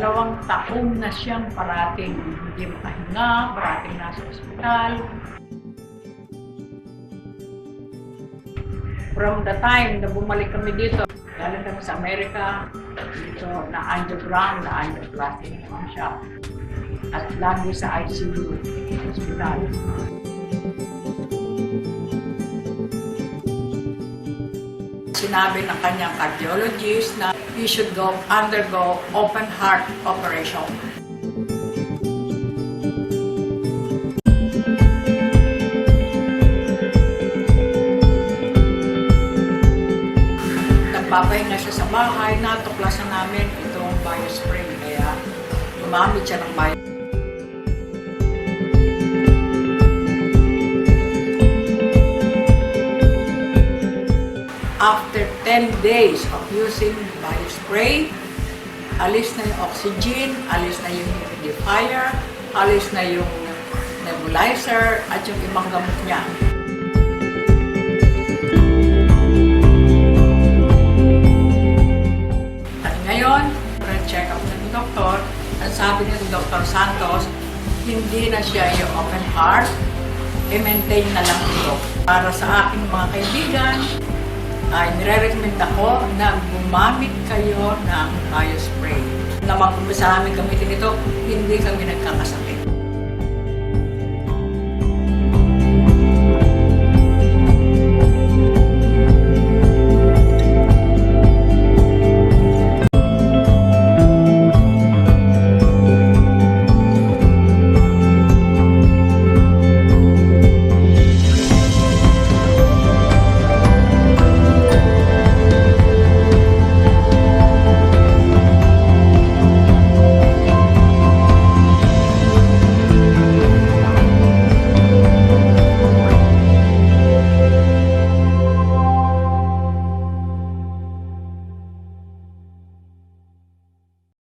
2 taon na siyang parating hindi makahinga, parating nasa ospital. From the time na bumalik kami dito, galing kami sa Amerika, dito na-underground, na-underclassing naman siya. At lagi sa ICU, hospital. Sinabi ng kanyang cardiologist na he should undergo open heart operation. Nagpapahinga siya sa bahay, natuklasan namin itong biospray, kaya gumamit siya ng bio. After 10 days of using biospray, alis na yung oxygen, alis na yung humidifier, alis na yung nebulizer, at yung ibang gamot niya. At ngayon, check up ng doktor, ang sabi ng Dr. Santos, hindi na siya yung open heart, i-maintain na lang ito. Para sa aking mga kaibigan, ay nire-recommend ako na gumamit kayo ng biospray. Na mag-umpisa namin gamitin ito, hindi kami nagkakasakit.